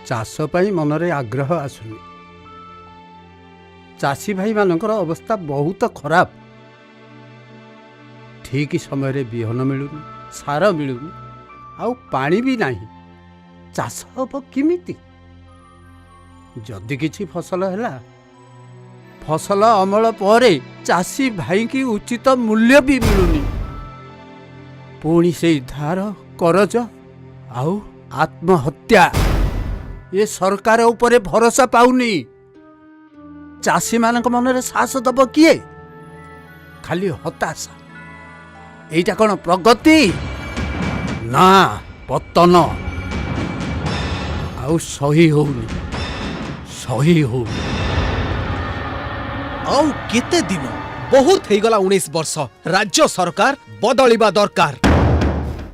चाष पाई मनरे आग्रह आसुनी। चाषी भाई मानकर अवस्था बहुत खराब। ठीक समय रे बिहन मिलुनी, सार मिलुनी, आउ पानी भी नहीं। चाष हम किमिति? जदि किछि फसल हैला, फसल अमल परे चाषी भाई की उचित मूल्य भी मिलुनी। पुणी से धार करज आउ आत्महत्या, ये सरकार उपरे भरोसा पाउनी। चाषी मानक मनरे साहस दब किए? खाली हताशा। एइटा कौन प्रगति? ना, पतन। आउ सही होउनी, सही होउनी। आउ केते दिन? बहुत हेगला 19 वर्ष। राज्य सरकार बदलिबा दरकार।